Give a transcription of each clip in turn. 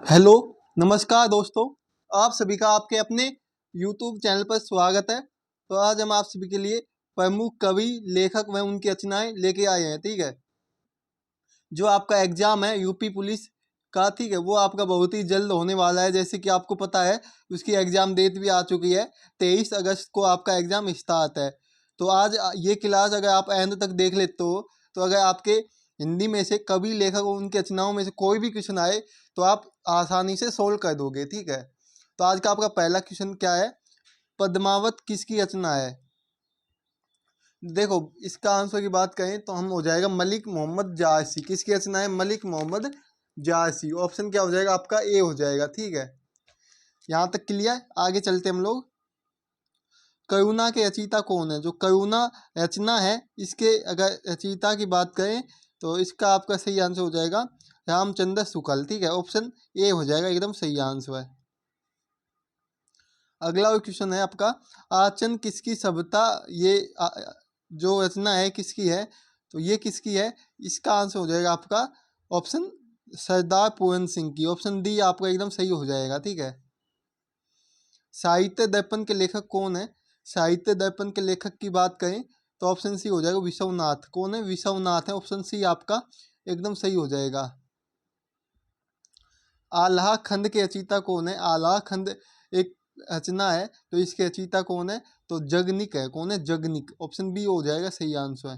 Hello, नमस्कार दोस्तों। आप सभी का आपके अपने YouTube चैनल पर स्वागत है। तो आज हम आप सभी के लिए प्रमुख कवि, लेखक व उनकी रचनाएं लेके आए हैं। ठीक है, जो आपका एग्जाम है यूपी पुलिस का, ठीक है, वो आपका बहुत ही जल्द होने वाला है। जैसे कि आपको पता है, उसकी एग्जाम डेट भी आ चुकी है। 23 अगस्त को आपका एग्जाम स्टार्ट है। तो आज ये क्लास अगर आप एंड तक देख लेते हो, तो अगर आपके हिंदी में से कवि, लेखक और उनकी रचनाओं में से कोई भी क्वेश्चन आए तो आप आसानी से सोल्व कर दोगे। ठीक है, तो आज का आपका पहला क्वेश्चन क्या है? पद्मावत किसकी रचना है? देखो, इसका आंसर की बात करें तो हम हो जाएगा मलिक मोहम्मद जायसी। किसकी रचना है? मलिक मोहम्मद जायसी। ऑप्शन क्या हो जाएगा आपका? ए हो जाएगा। ठीक है, यहाँ तक क्लियर। आगे चलते हम लोग। करुणा के रचयिता कौन है? जो करुणा रचना है, इसके अगर रचयिता की बात करें तो इसका आपका सही आंसर हो जाएगा रामचंद्र शुक्ल। ठीक है, ऑप्शन ए हो जाएगा एकदम सही आंसर है। अगला क्वेश्चन है आपका, आचन किसकी सभ्यता, ये जो रचना है किसकी है? तो ये किसकी है? इसका आंसर हो जाएगा आपका ऑप्शन सरदार पूरन सिंह की। ऑप्शन डी आपका एकदम सही हो जाएगा। ठीक है, साहित्य दर्पण के लेखक कौन है? साहित्य दर्पण के लेखक की बात करें तो ऑप्शन सी हो जाएगा विश्वनाथ। कौन है? विश्वनाथ है। ऑप्शन सी आपका एकदम सही हो जाएगा। आल्हा खंड के रचयिता कौन है? आल्हा खंड एक रचना है, तो इसके रचयिता कौन है? तो जगनिक है। कौन है? जगनिक। ऑप्शन बी हो जाएगा सही आंसर है।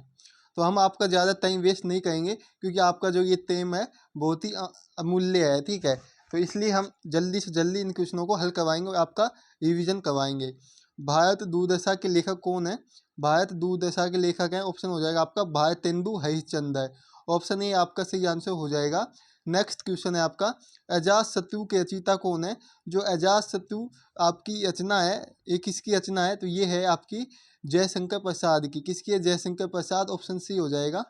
तो हम आपका ज़्यादा टाइम वेस्ट नहीं करेंगे, क्योंकि आपका जो ये टाइम है बहुत ही अमूल्य है। ठीक है, तो इसलिए हम जल्दी से जल्दी इन क्वेश्चनों को हल करवाएंगे और आपका रिवीजन करवाएंगे। भारत दूरदर्शा के लेखक कौन है? भारत दूरदर्शा के लेखक हैं, ऑप्शन हो जाएगा आपका भारतेंदु हरिश्चंद्र। ऑप्शन ए आपका सही आंसर हो जाएगा। नेक्स्ट क्वेश्चन है आपका, अजात शत्रु के रचयिता कौन है? जो अजात शत्रु आपकी रचना है, ये किसकी रचना है? तो ये है आपकी जयशंकर प्रसाद की। किसकी है? जयशंकर प्रसाद। ऑप्शन सी हो जाएगा।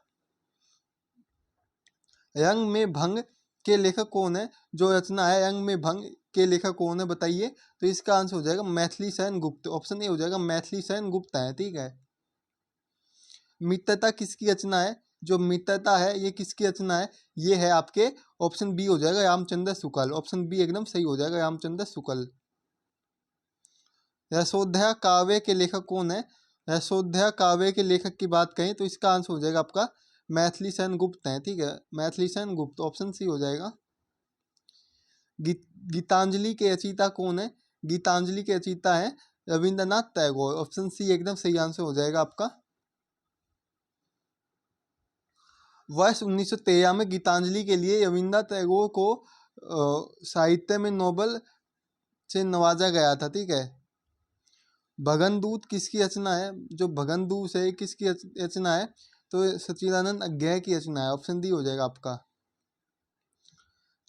रंग में भंग के लेखक कौन है? जो रचना है रंग में भंग के लेखक कौन है, बताइए। तो इसका आंसर हो जाएगा मैथिली शरण गुप्त। ऑप्शन ए हो जाएगा मैथिली शरण गुप्त है। ठीक है, मित्रता किसकी रचना है? जो मित्रता है ये किसकी रचना है? ये है आपके ऑप्शन बी हो जाएगा रामचंद्र शुक्ल। ऑप्शन बी एकदम सही हो जाएगा, रामचंद्र शुक्ल। यशोधरा काव्य के लेखक कौन है? यशोधरा काव्य के लेखक की बात करें तो इसका आंसर हो जाएगा आपका मैथिली शरण गुप्त है। ठीक है, मैथिली शरण गुप्त। ऑप्शन सी हो जाएगा। गीतांजलि के रचयिता कौन है? गीतांजलि के रचयिता है रविंद्रनाथ टैगोर। ऑप्शन सी एकदम सही आंसर हो जाएगा आपका। वर्ष 1913 में गीतांजलि के लिए रविन्द्रनाथ टैगोर को साहित्य में नोबेल से नवाजा गया था। ठीक है, भगनदूत किसकी रचना है? जो भगनदूत है किसकी रचना है? तो सच्चिदानंद अज्ञे की रचना है। ऑप्शन डी हो जाएगा आपका।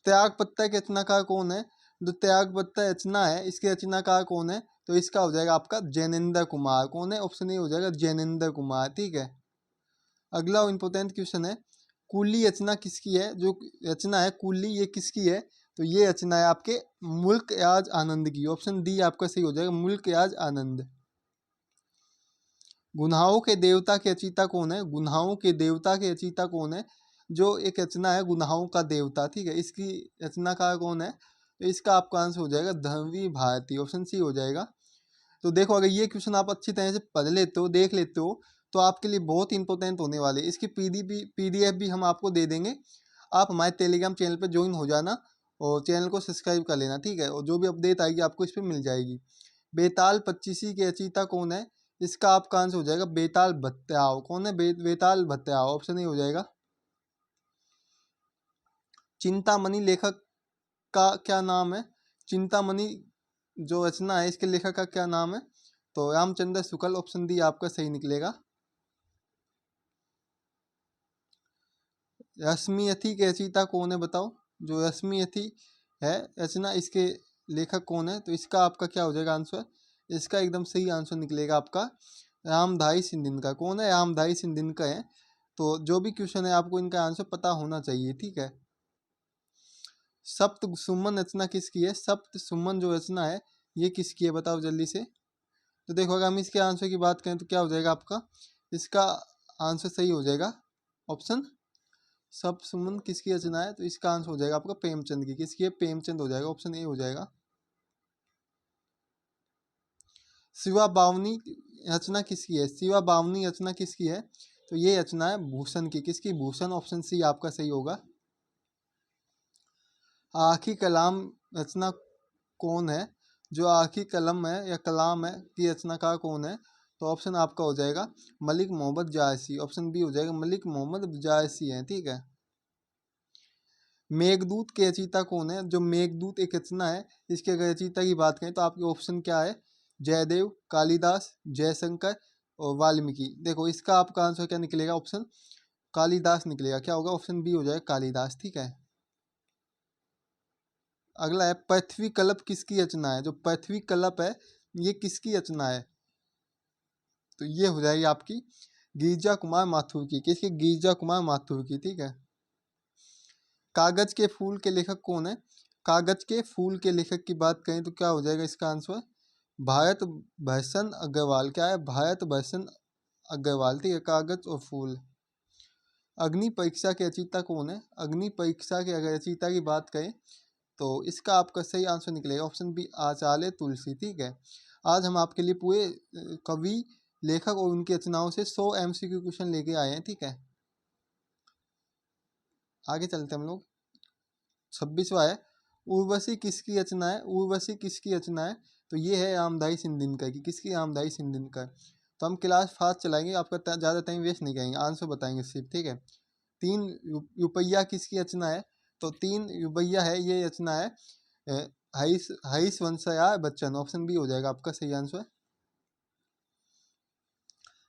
त्याग पत्ता के रचनाकार कौन है? जो त्याग पत्ता रचना है, इसके रचनाकार कौन है? तो इसका हो जाएगा आपका जैनेन्द्र कुमार। कौन है? ऑप्शन ए हो जाएगा जैनेन्द्र कुमार। ठीक है, अगला इंपॉर्टेंट क्वेश्चन है, कुली रचना किसकी है? जो रचना है कुली, ये किसकी है? तो ये रचना है आपके मुल्क राज आनंद की। ऑप्शन डी आपका सही हो जाएगा, मुल्क राज आनंद। गुन्हाओं के देवता के रचयिता कौन है? गुन्हाओं के देवता के रचयिता कौन है? जो एक रचना है गुन्हाओं का देवता, ठीक है, इसकी रचनाकार कौन है? तो इसका आपका आंसर हो जाएगा धर्मवीर भारती। ऑप्शन सी हो जाएगा। तो देखो, अगर ये क्वेश्चन आप अच्छी तरह से पढ़ लेते हो, देख लेते हो, तो आपके लिए बहुत इंपॉर्टेंट होने वाले। इसकी पीडीएफ भी हम आपको दे देंगे। आप हमारे टेलीग्राम चैनल पर ज्वाइन हो जाना और चैनल को सब्सक्राइब कर लेना। ठीक है, और जो भी अपडेट आएगी आपको इस पर मिल जाएगी। बेताल पच्चीसी के रचयिता कौन है? इसका आपका आंसर हो जाएगा बेताल भत्त्याव। कौन है? बेताल भत्त्याव। ऑप्शन ए हो जाएगा। चिंतामणि लेखक का क्या नाम है? चिंतामणि जो रचना है इसके लेखक का क्या नाम है? तो रामचंद्र शुक्ल। ऑप्शन डी आपका सही निकलेगा। रश्मियथी के रचयिता कौन है, बताओ। जो रश्मियथी है रचना, इसके लेखक कौन है? तो इसका आपका क्या हो जाएगा आंसर? इसका एकदम सही आंसर निकलेगा आपका रामधारी सिंधिनका। कौन है? रामधारी सिंधिनका है। तो जो भी क्वेश्चन है आपको इनका आंसर पता होना चाहिए। ठीक है, सप्त सुमन रचना किसकी है? सप्त सुमन जो रचना है ये किसकी है, बताओ जल्दी से। तो देखो, अगर हम इसके आंसर की बात करें तो क्या हो जाएगा आपका? इसका आंसर सही हो जाएगा ऑप्शन सब सुमन किसकी रचना है? तो इसका आंसर हो जाएगा आपका प्रेमचंद की। किसकी है? प्रेमचंद हो जाएगा, ऑप्शन ए हो जाएगा। शिवा बावनी रचना किसकी है? शिवा बावनी रचना किसकी है? तो ये रचना है भूषण की। किसकी? भूषण, ऑप्शन सी आपका सही होगा। आखी कलाम रचना कौन है? जो आखी कलम है या कलाम है की रचनाकार कौन है? तो ऑप्शन आपका हो जाएगा मलिक मोहम्मद जायसी, ऑप्शन बी हो जाएगा मलिक मोहम्मद जायसी है, ठीक है। मेघदूत के रचयिता कौन है? जो मेघदूत एक रचना है, इसके अगर रचयिता की बात करें तो आपके ऑप्शन क्या है? जयदेव, कालिदास, जयशंकर और वाल्मीकि। देखो इसका आपका आंसर क्या निकलेगा? ऑप्शन कालिदास निकलेगा। क्या होगा? ऑप्शन बी हो जाएगा कालिदास, ठीक है। अगला है पृथ्वी कल्प किसकी रचना है? जो पृथ्वी कल्प है ये किसकी रचना है? तो ये हो जाएगी आपकी गिरिजा कुमार माथुर की। किसकी? गिरिजा कुमार माथुर की, ठीक है। कागज के फूल के लेखक कौन है? कागज के फूल के लेखक की बात करें तो क्या हो जाएगा इसका आंसर? भारत भूषण अग्रवाल। क्या है? भारत भूषण अग्रवाल, ठीक है। कागज और फूल। अग्नि परीक्षा के रचयिता कौन है? अग्नि परीक्षा के अगर रचयिता की बात करें तो इसका आपका सही आंसर निकलेगा ऑप्शन बी आचार्य तुलसी, ठीक है। आज हम आपके लिए पूरे कवि, लेखक और उनकी रचनाओं से 100 MCQ क्वेश्चन लेके आए हैं, ठीक है। आगे चलते हम लोग। 26वां है उर्वशी किसकी रचना है? उर्वशी किसकी रचना है? तो ये है रामधारी सिंह दिनकर की। किसकी? रामधारी सिंह दिनकर। तो हम क्लास फास्ट चलाएंगे, आपका ज़्यादा टाइम वेस्ट नहीं करेंगे, आंसर बताएंगे सिर्फ, ठीक है। तीन रुपया किसकी रचना है? तो तीन रुपया है ये रचना है हरीश हरीश वंशयार बच्चन, ऑप्शन बी हो जाएगा आपका सही आंसर।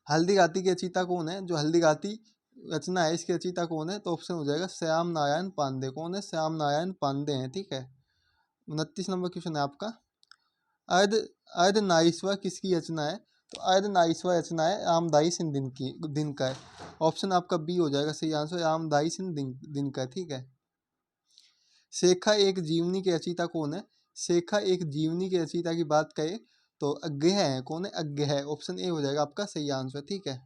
हल्दी घाटी की रचयिता कौन है? जो हल्दी घाटी रचना है इसकी रचयिता कौन है? तो ऑप्शन हो जाएगा श्याम नारायण पांडे। कौन है? श्याम नारायण पांडे हैं, ठीक है। 29 नंबर क्वेश्चन है आपका। अर्ध अर्धनारीश्वर किसकी रचना है? तो अर्धनारीश्वर रचना है रामधारी सिंह दिनकर। ऑप्शन आपका बी हो जाएगा सही आंसर, रामधारी सिंह दिनकर, ठीक है। शेखा एक जीवनी के रचयिता कौन है? शेखा एक जीवनी के रचयिता की बात करें तो अज्ञे है। कौन है? अज्ञे है, ऑप्शन ए हो जाएगा आपका सही आंसर, ठीक है।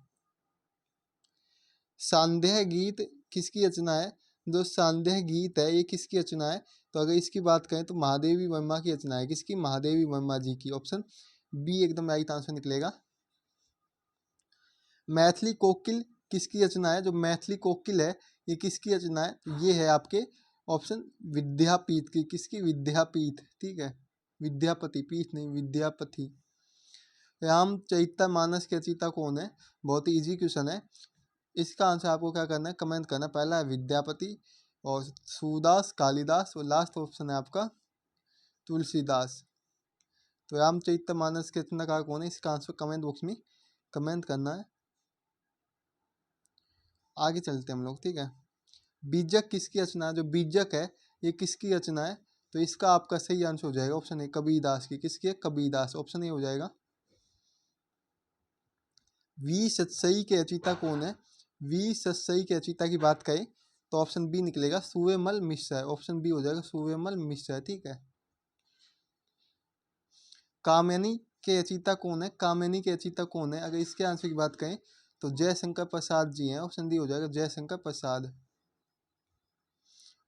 सांदेह गीत किसकी रचना है? जो सांदेह गीत है ये किसकी रचना है? तो अगर इसकी बात करें तो महादेवी वर्मा की रचना है। किसकी? महादेवी वर्मा जी की, ऑप्शन बी एकदम राइट आंसर निकलेगा। मैथिली कोकिल किसकी रचना है? जो मैथिली कोकिल है ये किसकी रचना है? तो ये है आपके ऑप्शन विद्यापीठ की। किसकी? विद्यापीठ, ठीक है। विद्यापति, पीठ नहीं, विद्यापति। रामचरितमानस के रचयिता कौन है? बहुत ही इजी क्वेश्चन है। इसका आंसर आपको क्या करना है? कमेंट करना। पहला है विद्यापति और सूरदास, कालिदास और लास्ट ऑप्शन है आपका तुलसीदास। तो रामचरितमानस के रचनाकार कौन है? इसका आंसर कमेंट बॉक्स में कमेंट करना है। आगे चलते हैं हम लोग, ठीक है। बीजक किसकी रचना है? जो बीजक है ये किसकी रचना है? तो इसका आपका सही आंसर हो जाएगा ऑप्शन ए कबीरदास की। किसकी है? कबीरदास, ऑप्शन ए हो जाएगा। वी सतसई के रचयिता कौन है? वी सतसई के रचयिता की बात करें तो ऑप्शन बी निकलेगा सूर्यमल मिश्र है, ऑप्शन बी हो जाएगा सूर्यमल मिश्र है, ठीक है। कामिनी के रचयिता कौन है? कामिनी के रचयिता कौन है? अगर इसके आंसर की बात करें तो जयशंकर प्रसाद जी हैं, ऑप्शन डी हो जाएगा जयशंकर प्रसाद।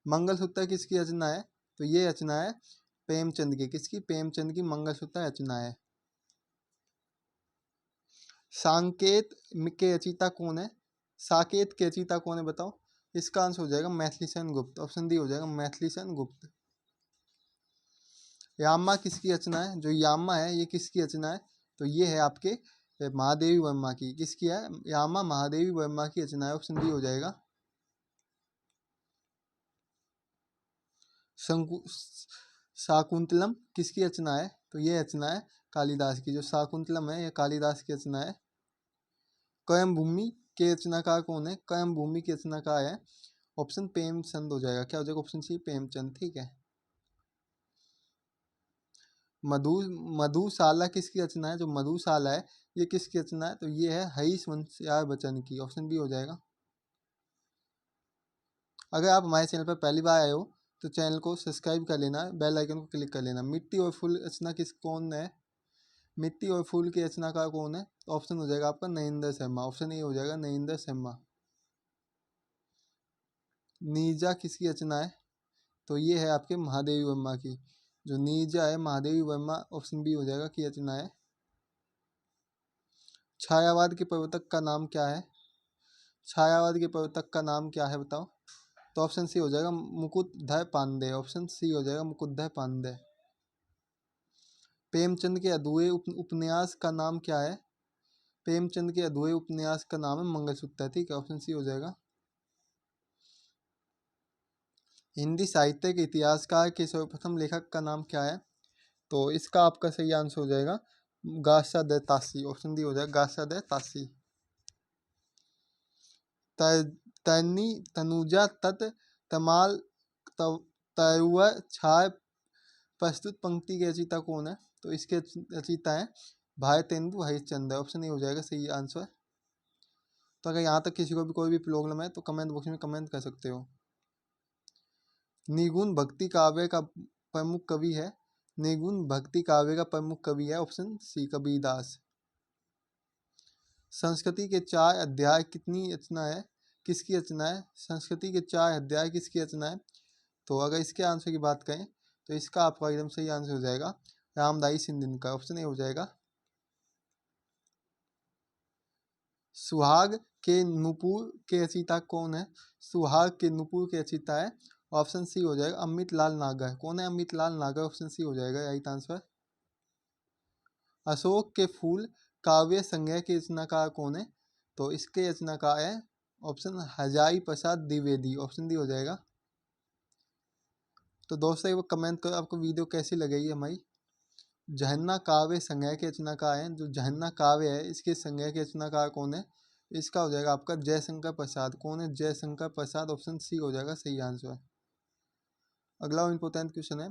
मंगलसूत्र किसकी रचना है? तो ये रचना है प्रेमचंद की। किसकी? प्रेमचंद की मंगलसूत्र रचना है। सांकेत के रचयिता कौन है? साकेत के रचयिता कौन है बताओ? इसका आंसर हो जाएगा मैथिली सेन गुप्त, ऑप्शन डी हो जाएगा मैथिली सेन गुप्त। यामा किसकी रचना है? जो यामा है ये किसकी रचना है? तो ये है आपके महादेवी वर्मा की। किसकी है? यामा महादेवी वर्मा की रचना है, ऑप्शन डी हो जाएगा। शंकु शाकुंतलम किसकी रचना है? तो ये रचना है कालिदास की। जो शाकुंतलम है ये कालिदास की रचना है। कर्म भूमि के रचनाकार कौन है? कर्म भूमि के रचनाकार है ऑप्शन प्रेमचंद हो जाएगा। क्या हो जाएगा? ऑप्शन सी प्रेमचंद, ठीक है। मधु मधुशाला किसकी रचना है? जो मधुशाला है ये किसकी रचना है? तो ये है हरीश वंशयार बच्चन की, ऑप्शन बी हो जाएगा। अगर आप हमारे चैनल पर पहली बार आए हो तो चैनल को सब्सक्राइब कर लेना, बेल आइकन को क्लिक कर लेना। मिट्टी और फूल रचना किस कौन है? मिट्टी और फूल की रचनाकार कौन है? तो ऑप्शन हो जाएगा आपका नरेंद्र शर्मा, ऑप्शन ए हो जाएगा नरेंद्र शर्मा। नीजा किसकी रचना है? तो ये है आपके महादेवी वर्मा की। जो नीजा है महादेवी वर्मा ऑप्शन बी हो जाएगा की रचना है। छायावाद के प्रवर्तक का नाम क्या है? छायावाद के प्रवर्तक का नाम क्या है बताओ? तो ऑप्शन सी हो जाएगा मुकुटध्याय पांडे। ऑप्शन सी हो जाएगा मुकुटध्याय पांडे। प्रेमचंद के अधूरे उपन्यास का नाम क्या है? प्रेमचंद के अधूरे उपन्यास का नाम है मंगलसूत्र। ठीक है, ऑप्शन सी हो जाएगा। हिंदी साहित्य के इतिहासकार के सर्वप्रथम लेखक का नाम क्या है? तो इसका आपका सही आंसर हो जाएगा गासादे तासी। ऑप्शन डी हो जाएगा गासादे तासी। तैनी तनुजा तत् तमाल तरुआ छाय प्रस्तुत पंक्ति के रचयिता कौन है? तो इसके रचयिता है भारतेंदु हरिश्चंद्र। ऑप्शन ए हो जाएगा सही आंसर। तो अगर यहाँ तक किसी को भी कोई भी प्रॉब्लम है तो कमेंट बॉक्स में कमेंट कर सकते हो। निगुण भक्ति काव्य का प्रमुख कवि है? निगुण भक्ति काव्य का प्रमुख कवि है ऑप्शन सी कबीरदास। संस्कृति के 4 अध्याय कितनी रचना है? किसकी रचना है? संस्कृति के 4 अध्याय किसकी रचना है? तो अगर इसके आंसर की बात करें तो इसका आपका एकदम सही आंसर हो जाएगा रामदाई सिंधिन का। ऑप्शन ए हो जाएगा। सुहाग के नुपुर के रचयिता कौन है? सुहाग के नुपुर के रचयिता है ऑप्शन सी हो जाएगा अमित लाल नागर। कौन है अमित लाल नागर? ऑप्शन सी हो जाएगा राइट आंसर। अशोक के फूल काव्य संग्रह के रचनाकार कौन है? तो इसके रचनाकार है option Hazari Prasad Dwivedi. Option D हो जाएगा। तो दोस्तों एक बार कमेंट करो आपको वीडियो कैसी लगेगी हमारी। झरना काव्य संग्रह के रचनाकार हैं, जो झरना काव्य है इसके संग्रह के रचनाकार कौन है? इसका हो जाएगा आपका जयशंकर प्रसाद। कौन है? जयशंकर प्रसाद। ऑप्शन सी हो जाएगा सही आंसर। अगला इंपॉर्टेंट क्वेश्चन है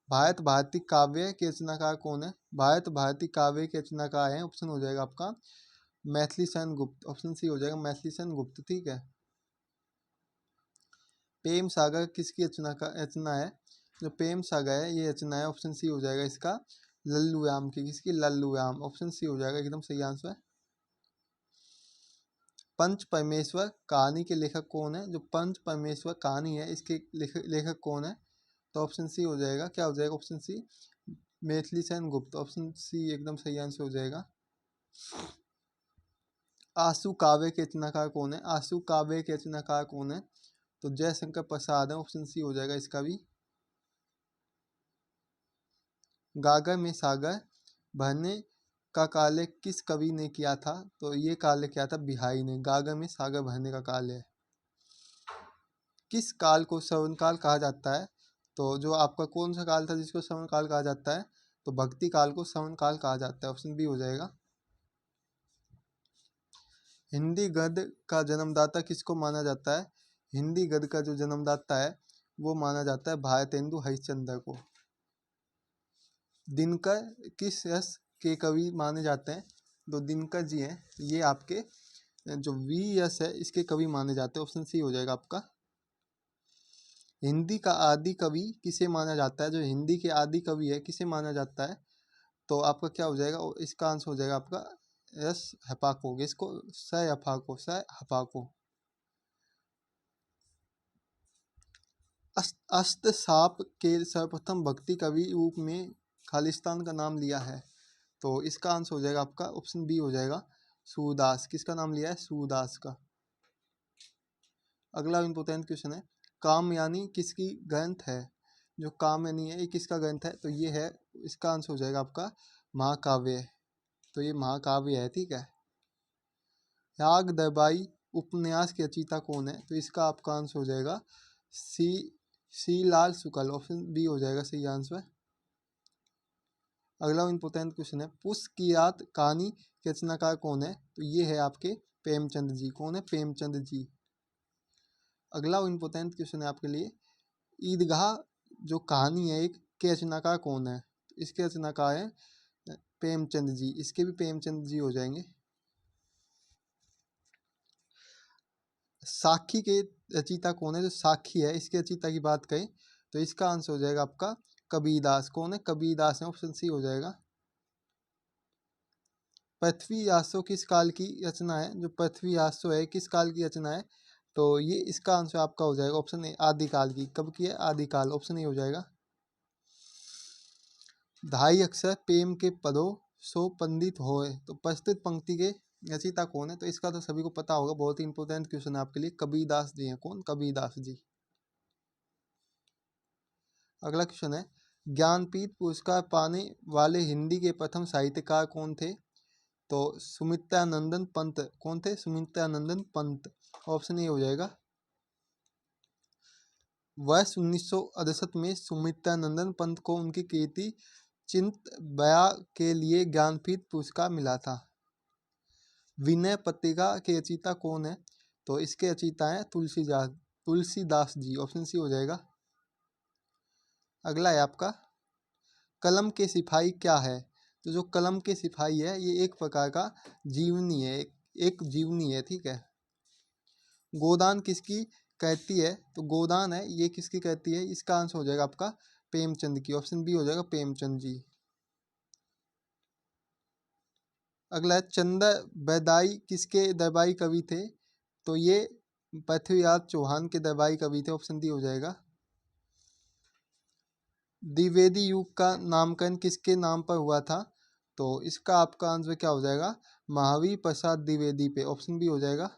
भारत भारती काव्य के रचनाकार कौन है? भारत भारती काव्य के रचनाकार है ऑप्शन हो जाएगा आपका मैथिली शरण गुप्त। ऑप्शन सी हो जाएगा मैथिली शरण गुप्त। ठीक है। प्रेम सागर किसकी रचना है? जो प्रेम सागर है ये रचना है ऑप्शन सी हो जाएगा इसका लल्लूयाम की। किसकी? लल्लूयाम। ऑप्शन सी हो जाएगा एकदम सही आंसर। पंच परमेश्वर कहानी के लेखक कौन है? जो पंच परमेश्वर कहानी है इसके लेखक कौन है? तो ऑप्शन सी हो जाएगा। क्या हो जाएगा? Option C Maithili Sharan Gupt. Option C एकदम सही आंसर हो जाएगा। आंसू काव्य के रचनाकार कौन है? आंसू काव्य के रचनाकार कौन है? तो जयशंकर प्रसाद है। ऑप्शन सी हो जाएगा इसका भी। गागर में सागर भरने का कार्य किस कवि ने किया था? तो ये कार्य किया था बिहारी ने। गागर में सागर भरने का कार्य किस काल को श्रवण काल कहा जाता है? तो जो आपका कौन सा काल था जिसको श्रवण काल कहा जाता है? तो भक्ति काल को श्रवण काल कहा जाता है। ऑप्शन बी हो जाएगा। हिंदी गद्य का जन्मदाता किसको माना जाता है? हिंदी गद्य का जो जन्मदाता है वो माना जाता है भारतेंदु हरिश्चंद्र को। दिनकर किस यश के कवि माने जाते हैं? तो दिनकर जी हैं ये आपके जो वी यश है इसके कवि माने जाते हैं। ऑप्शन सी हो जाएगा आपका। हिंदी का आदि कवि किसे माना जाता है? जो हिंदी के आदि कवि है किसे माना जाता है? तो आपका क्या हो जाएगा? इसका आंसर हो जाएगा आपका यस हपाको। इसको स हपाको स हपाको। अष्टसाप के सर्वप्रथम भक्ति कवि रूप में खालिस्तान का नाम लिया है। तो इसका आंसर हो जाएगा आपका ऑप्शन बी हो जाएगा सूरदास। किसका नाम लिया है? सूरदास का। अगला इंपोर्टेंट क्वेश्चन है कामयानी किसकी ग्रंथ है? जो कामयानी है ये किसका ग्रंथ है? तो ये है इसका आंसर हो जाएगा आपका महाकाव्य। तो ये महाकाव्य है। ठीक है। याग दरबारी उपन्यास के रचयिता कौन है? तो इसका आपका आंसर हो जाएगा सी लाल शुक्ल। ऑप्शन बी हो जाएगा सही आंसर। अगला इंपोर्टेंट क्वेश्चन है पुष्प की रात कहानी के रचनाकार कौन है? तो ये है आपके प्रेमचंद जी। कौन है? प्रेमचंद जी। अगला इंपोर्टेंट क्वेश्चन है आपके लिए ईदगाह जो कहानी है एक के रचनाकार कौन है? तो इसके रचनाकार है प्रेमचंद जी। इसके भी प्रेमचंद जी हो जाएंगे। साखी के रचयिता कौन है? जो साखी है इसके रचयिता की बात करें तो इसका आंसर हो जाएगा आपका कबीरदास। कौन है? कबीरदास है। ऑप्शन सी हो जाएगा। पृथ्वी यासो किस काल की रचना है? जो पृथ्वी यासो है किस काल की रचना है? तो ये इसका आंसर आपका हो जाएगा ऑप्शन ए, आदिकाल की। कब की है? आदिकाल, ऑप्शन ए हो जाएगा। ढाई अक्षर प्रेम के पदो सो पंडित होए, तो प्रस्तुत पंक्ति के रचयिता कौन है? तो इसका तो सभी को पता होगा, बहुत ही इंपॉर्टेंट क्वेश्चन है आपके लिए। कबीरदास जी हैं। कौन? कबीरदास जी। अगला क्वेश्चन है, ज्ञानपीठ पुरस्कार पाने वाले हिंदी के प्रथम साहित्यकार कौन थे? तो सुमित्रानंदन पंत। कौन थे? सुमित्रानंदन पंत, ऑप्शन ए हो जाएगा। वर्ष 1968 में सुमित्रानंदन पंत को उनकी कृति चिंत बया के लिए ज्ञानपीठ पुरस्कार मिला था। विनय पत्रिका के रचयिता कौन है? तो इसके रचयिता हैं तुलसीदास जी, ऑप्शन सी हो जाएगा। अगला है आपका, कलम के सिपाही क्या है? तो जो कलम के सिपाही है ये एक प्रकार का जीवनी है, एक जीवनी है, ठीक है। गोदान किसकी कहती है? तो गोदान है ये किसकी कहती है? इसका आंसर हो जाएगा आपका प्रेमचंद की, ऑप्शन बी हो जाएगा, प्रेमचंद जी। अगला है, चंदा बैदाई किसके दरबारी कवि थे? तो ये पृथ्वीराज चौहान के दरबारी कवि थे, ऑप्शन डी हो जाएगा। द्विवेदी युग का नामकरण किसके नाम पर हुआ था? तो इसका आपका आंसर क्या हो जाएगा? महावीर प्रसाद द्विवेदी पे, ऑप्शन बी हो जाएगा।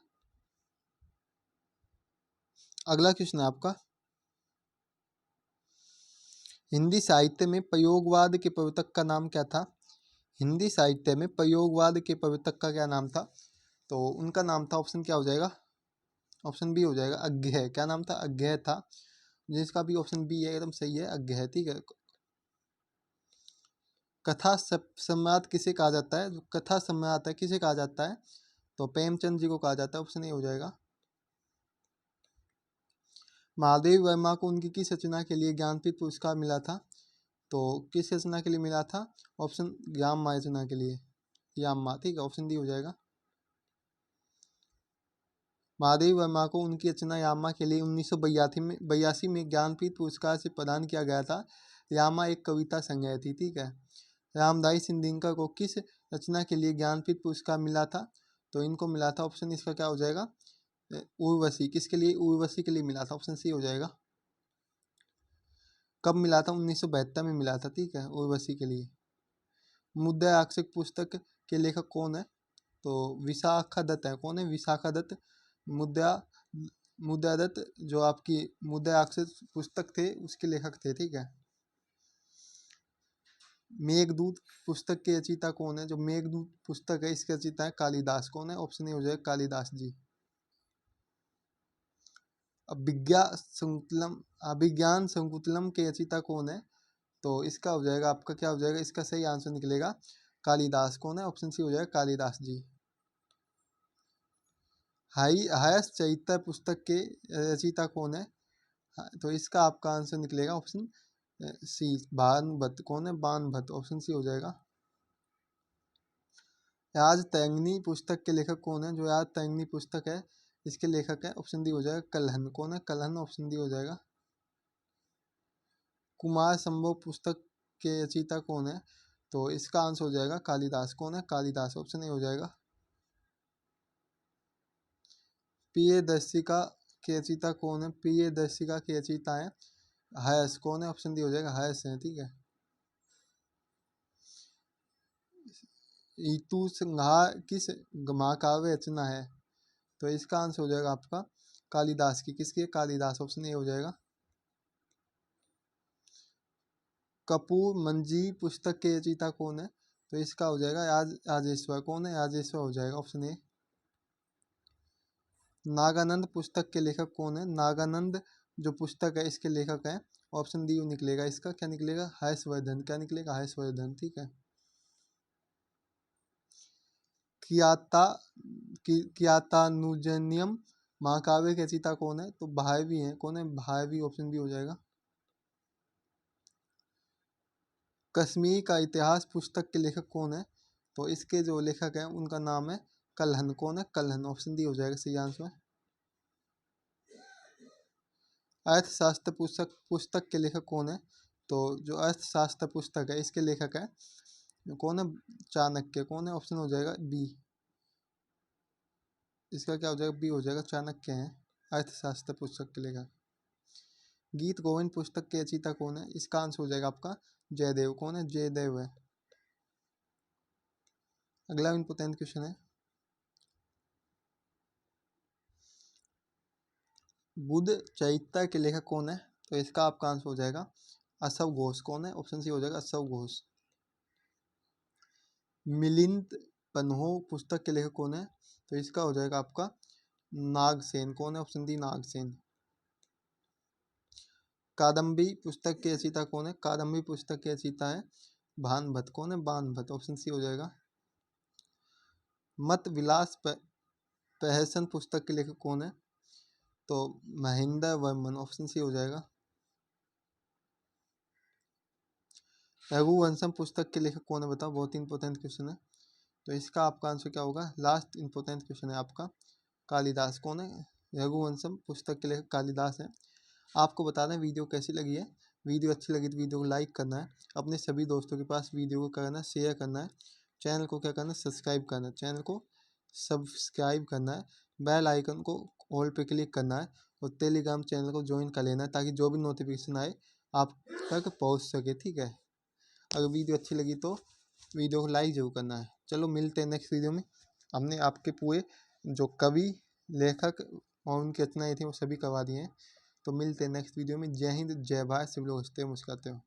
अगला क्वेश्चन है आपका, हिंदी साहित्य में प्रयोगवाद के प्रवर्तक का नाम क्या था? हिंदी साहित्य में प्रयोगवाद के प्रवर्तक का क्या नाम था? तो उनका नाम था, ऑप्शन क्या हो जाएगा? ऑप्शन बी हो जाएगा, अज्ञेय। क्या नाम था? अज्ञेय था, जिसका भी ऑप्शन बी है एकदम सही है, अज्ञेय, ठीक है। कथा सम्राट किसे कहा जाता है? जो कथा सम्राट है किसे कहा जाता है? तो प्रेमचंद जी को कहा जाता है, ऑप्शन ए हो जाएगा। महादेव वर्मा को उनकी किस रचना के लिए ज्ञानपीठ पुरस्कार मिला था? तो किस रचना के लिए मिला था? ऑप्शन याम्मा रचना के लिए, याम्मा, ठीक है, ऑप्शन डी हो जाएगा। महादेव वर्मा को उनकी रचना याम्मा के लिए 1982 में ज्ञानपीठ पुरस्कार से प्रदान किया गया था। याम्मा एक कविता संग्रह थी, ठीक है। रामदाई सिंधिका को किस रचना के लिए ज्ञानपीठ पुरस्कार मिला था? तो इनको मिला था, ऑप्शन इसका क्या हो जाएगा? उर्वशी। किसके लिए? उर्वशी के लिए मिला था, ऑप्शन सी हो जाएगा। कब मिला था? 1972 में मिला था, ठीक है, उर्वशी के लिए। मुद्दा आक्षेप पुस्तक के लेखक कौन है? तो विशाखा दत्त है। कौन है? विशाखा दत्त। मुद्दा मुद्दा दत्त जो आपकी मुद्दा आक्षेप पुस्तक थे उसके लेखक थे, ठीक है। मेघदूत पुस्तक के रचयिता कौन है? जो मेघदूत पुस्तक है इसके रचयिता है कालिदास। कौन है? ऑप्शन ए हो जाएगा, कालिदास जी। अभिज्ञान संकुतलम के रचयिता कौन है? तो इसका हो जाएगा आपका क्या हो जाएगा? इसका सही आंसर निकलेगा कालिदास। कौन है? ऑप्शन सी हो जाएगा, कालिदास जी। हायस चैत्य पुस्तक के रचयिता कौन है? तो इसका आपका आंसर निकलेगा ऑप्शन सी, बाणभट्ट। कौन है? बाणभट्ट, ऑप्शन सी हो जाएगा। याज तैंगनी पुस्तक के लेखक कौन है? जो याज तैंगनी पुस्तक है इसके लेखक है, ऑप्शन डी हो जाएगा, कल्हन। कौन है? कल्हन, ऑप्शन डी हो जाएगा। कुमार संभव पुस्तक के रचयिता कौन है? तो इसका आंसर हो जाएगा कालिदास। कौन है? कालिदास, ऑप्शन ए हो जाएगा। प्रियदर्शिका के रचयिता कौन है? प्रियदर्शिका के रचयिता है हर्ष। कौन है? ऑप्शन डी हो जाएगा, हर्ष है, ठीक है। ऋतु संहार किस महाकाव्य रचना है? तो इसका आंसर हो जाएगा आपका कालिदास की। किसकी? कालिदास, ऑप्शन ए हो जाएगा। कपूर मंजी पुस्तक के रचयिता कौन है? तो इसका हो जाएगा राजेश्वर। कौन है? राजेश्वर हो जाएगा, ऑप्शन ए। नागानंद पुस्तक के लेखक कौन है? नागानंद जो पुस्तक है इसके लेखक हैं, ऑप्शन डी निकलेगा। इसका क्या निकलेगा? हर्षवर्धन। क्या निकलेगा? हर्षवर्धन, ठीक है। कियाता कियातानुजनियम महाकाव्य के रचयिता कौन है? तो भारवी है। कौन है? भारवी, ऑप्शन बी हो जाएगा। कश्मीर का इतिहास पुस्तक के लेखक कौन है? तो इसके जो लेखक हैं उनका नाम है कल्हन। कौन है? कल्हन, ऑप्शन डी हो जाएगा सही आंसर। अर्थशास्त्र पुस्तक के लेखक कौन है? तो जो अर्थशास्त्र पुस्तक है इसके लेखक है कौन है? चाणक्य। कौन है? ऑप्शन हो जाएगा बी। इसका क्या हो जाएगा? बी हो जाएगा, चाणक्य है। अर्थशास्त्र पुस्तक के लेखक। गीत गोविंद पुस्तक के रचयिता कौन है? इसका आंसर हो जाएगा आपका जयदेव। कौन है? जयदेव है। अगला इंपोर्टेंट क्वेश्चन है, बुद्ध चरित्र के लेखक कौन है? तो इसका आपका आंसर हो जाएगा अशव घोष। कौन है? ऑप्शन सी हो जाएगा अशव घोष। मिलिंद पन्हो पुस्तक के लेखक कौन है? तो इसका हो जाएगा आपका नागसेन। कौन है? Option D Nagasena. कादम्बी पुस्तक के रचयिता कौन है? कादम्बी पुस्तक के रचयिता है भानभट्ट। कौन है? बानभट्ट। ऑप्शन सी हो जाएगा। मत विलास प्रहसन पुस्तक के लेखक कौन है? तो महेंद्र वर्मन। ऑप्शन सी हो जाएगा। रघुवंशम पुस्तक के लेखक कौन है? बताओ, बहुत इंपॉर्टेंट क्वेश्चन है। तो इसका आपका आंसर क्या होगा? लास्ट इंपॉर्टेंट क्वेश्चन है आपका कालिदास। कौन है? रघुवंशम पुस्तक के लेखक कालिदास है। आपको बता दें वीडियो कैसी लगी है। वीडियो अच्छी लगी तो वीडियो को लाइक करना है, अपने सभी दोस्तों के पास वीडियो को करना है, शेयर करना है, चैनल को क्या करना है? सब्सक्राइब करना है। चैनल को सब्सक्राइब करना है, बेल आइकन को ऑल पे क्लिक करना है और टेलीग्राम चैनल को ज्वाइन कर लेना है ताकि जो भी नोटिफिकेशन आए आप तक पहुंच सके। ठीक है, अगर वीडियो अच्छी लगी तो वीडियो को लाइक जरूर करना है। चलो मिलते हैं नेक्स्ट वीडियो में। हमने आपके पूरे जो कवि लेखक और उनकी रचनाएं थी वो सभी करवा दिए हैं। तो मिलते हैं नेक्स्ट वीडियो में। जय हिंद, जय भारत। सभी लोग हंसते हो मुस्कुराते हो।